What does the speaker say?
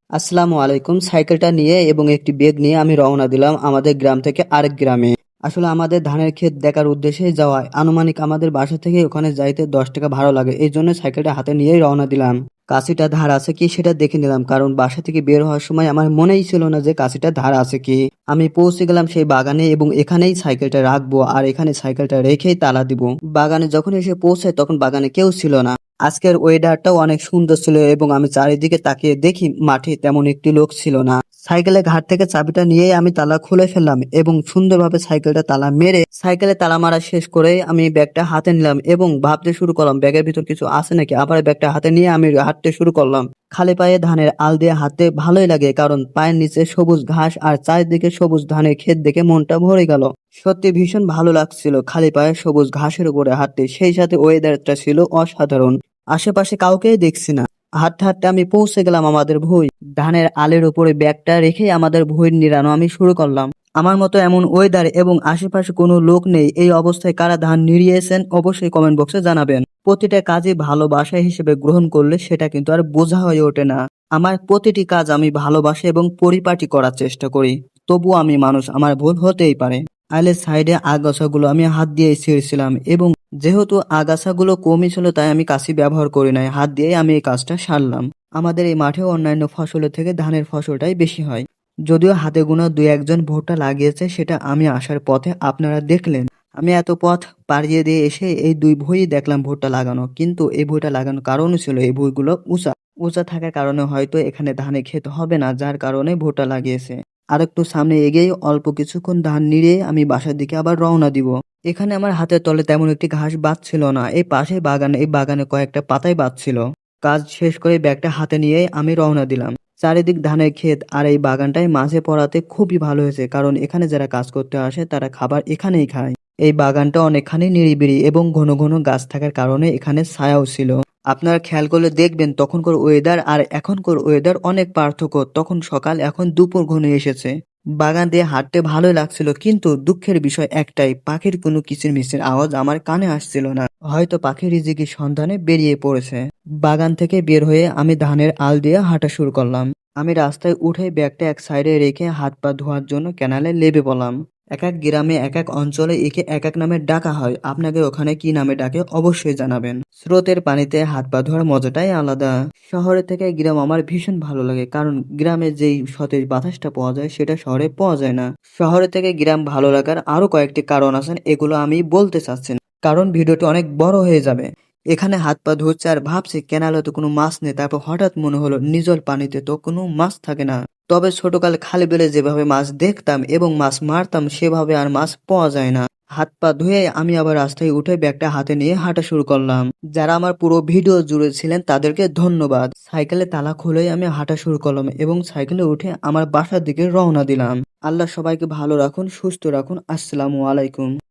আসসালামু আলাইকুম। সাইকেলটা নিয়ে এবং একটি ব্যাগ নিয়ে আমি রওনা দিলাম আমাদের গ্রাম থেকে আরেক গ্রামে। আসলে আমাদের ধানের ক্ষেত দেখার উদ্দেশ্যে যাওয়ায় আনুমানিক আমাদের বাসা থেকে ওখানে যাইতে 10 টাকা ভাড়া লাগে। এই জন্য সাইকেলটা হাতে নিয়েই রওনা দিলাম। কাছিটা ধার আছে কি সেটা দেখে নিলাম, কারণ বাসা থেকে বের হওয়ার সময় আমার মনেই ছিল না যে কাছিটা ধার আছে কি। আমি পৌঁছে গেলাম সেই বাগানে এবং এখানেই সাইকেলটা রাখবো আর এখানে সাইকেলটা রেখেই তালা দিব। বাগানে যখন এসে পৌঁছায় তখন বাগানে কেউ ছিল না। আজকের ওয়েদারটাও অনেক সুন্দর ছিল এবং আমি চারিদিকে তাকিয়ে দেখি মাঠে তেমন একটি লোক ছিল না। সাইকেলের ঘাট থেকে চাবিটা নিয়েই আমি তালা খুলে ফেললাম এবং সুন্দরভাবে সাইকেলটা তালা মেরে সাইকেলে তালা মারা শেষ করে আমি ব্যাগটা হাতে নিলাম এবং ভাবতে শুরু করলাম ব্যাগের ভিতর কিছু আছে নাকি। আবার ব্যাগটা হাতে নিয়ে আমি হাঁটতে শুরু করলাম। খালি পায়ে ধানের আল দিয়ে হাঁটতে ভালোই লাগে, কারণ পায়ের নিচে সবুজ ঘাস আর চারিদিকে সবুজ ধানের ক্ষেত দেখে মনটা ভরে গেল। সত্যি ভীষণ ভালো লাগছিল খালি পায়ে সবুজ ঘাসের উপরে হাঁটতে, সেই সাথে ওয়েদারটা ছিল অসাধারণ। আশেপাশে কাউকেই দেখছি না। হাঁটতে হাঁটতে আমি পৌঁছে গেলাম আমাদের ভুঁই। ধানের আলের উপরে ব্যাগটা রেখে আমাদের ভুঁইয়ের নিড়ানো আমি শুরু করলাম। আমার মতো এমন ওয়েদার এবং আশেপাশে কোনো লোক নেই এই অবস্থায় কারা ধান নিড়িয়েছেন অবশ্যই কমেন্ট বক্সে জানাবেন। প্রতিটা কাজে ভালোবাসা হিসেবে গ্রহণ করলে সেটা কিন্তু আর বোঝা হয়ে ওঠে না। আমার প্রতিটি কাজ আমি ভালোবাসা এবং পরিপাটি করার চেষ্টা করি। তবুও আমি মানুষ, আমার ভুল হতেই পারে। আইলের সাইডে আগাছাগুলো আমি হাত দিয়ে ছিঁড়ছিলাম এবং যেহেতু আগাছাগুলো কমই ছিল তাই আমি কাঁচি ব্যবহার করি নাই, হাত দিয়েই আমি এই কাজটা সারলাম। আমাদের এই মাঠে অন্যান্য ফসলের থেকে ধানের ফসলটাই বেশি হয়। যদিও হাতে গোনা দুই একজন ভুট্টা লাগিয়েছে, সেটা আমি আসার পথে আপনারা দেখলেন। আমি এত পথ পাড়িয়ে দিয়ে এসে এই দুই ভুঁই দেখলাম ভুট্টা লাগানো, কিন্তু এই ভুঁইটা লাগানোর কারণও ছিল এই ভুঁইগুলো উঁচা উঁচা থাকার কারণে হয়তো এখানে ধানে ক্ষেত হবে না, যার কারণে ভুট্টা লাগিয়েছে। আর একটু সামনে এগিয়ে অল্প কিছুক্ষণ ধান নিড়ে আমি বাসার দিকে আবার রওনা দিব। এখানে আমার হাতের তলে তেমন একটি ঘাস বাঁধছিল না, এই পাশে বাগানে এই বাগানে কয়েকটা পাতাই বাঁধছিল। কাজ শেষ করে ব্যাগটা হাতে নিয়ে আমি রওনা দিলাম। চারিদিক ধানের ক্ষেত আর এই বাগানটায় মাঝে পড়াতে খুবই ভালো হয়েছে, কারণ এখানে যারা কাজ করতে আসে তারা খাবার এখানেই খায়। এই বাগানটা অনেকখানি নিরিবিলি এবং ঘন ঘন গাছ থাকার কারণে এখানে ছায়াও ছিল। আপনারা খেয়াল করলে দেখবেন তখনকার ওয়েদার আর এখনকার ওয়েদার অনেক পার্থক্য। তখন সকাল, এখন দুপুর ঘনিয়ে এসেছে। বাগান দিয়ে হাঁটতে ভালোই লাগছিল, কিন্তু দুঃখের বিষয় একটাই, পাখির কোনো কিচিরমিচির আওয়াজ আমার কানে আসছিল না। হয়তো পাখি রিজিকের সন্ধানে বেরিয়ে পড়েছে। বাগান থেকে বের হয়ে আমি ধানের আল দিয়ে হাঁটা শুরু করলাম। আমি রাস্তায় উঠে ব্যাগটা এক সাইডে রেখে হাত পা ধোয়ার জন্য ক্যানালে লেবে পড়লাম। এক এক গ্রামে এক এক অঞ্চলে একে এক এক নামে ডাকা হয়। আপনাকে ওখানে কি নামে ডাকে অবশ্যই জানাবেন। স্রোতের পানিতে হাত পা ধোয়ার মজাটাই আলাদা। শহরে থেকে গ্রাম আমার ভীষণ ভালো লাগে, কারণ গ্রামে যেই সতেজ বাতাসটা পাওয়া যায় সেটা শহরে পাওয়া যায় না। শহরে থেকে গ্রাম ভালো লাগার আরো কয়েকটি কারণ আছে, এগুলো আমি বলতে চাচ্ছি না, কারণ ভিডিওটি অনেক বড় হয়ে যাবে। এখানে হাত পা ধুচ্ছে আর ভাবছি কেনালে তো কোনো মাছ নেই, তারপর হঠাৎ মনে হলো নিজল পানিতে তো কোনো মাছ থাকে না। তবে ছোটকালে খালি বেলে যেভাবে মাছ দেখতাম এবং মাছ মারতাম সেভাবে আর মাছ পাওয়া যায় না। হাত পা ধুয়ে আমি আবার রাস্তায় উঠে ব্যাগটা হাতে নিয়ে হাঁটা শুরু করলাম। যারা আমার পুরো ভিডিও জুড়ে ছিলেন তাদেরকে ধন্যবাদ। সাইকেলে তালা খুলেই আমি হাঁটা শুরু করলাম এবং সাইকেলে উঠে আমার বাসার দিকে রওনা দিলাম। আল্লাহ সবাইকে ভালো রাখুন, সুস্থ রাখুন। আসসালামু আলাইকুম।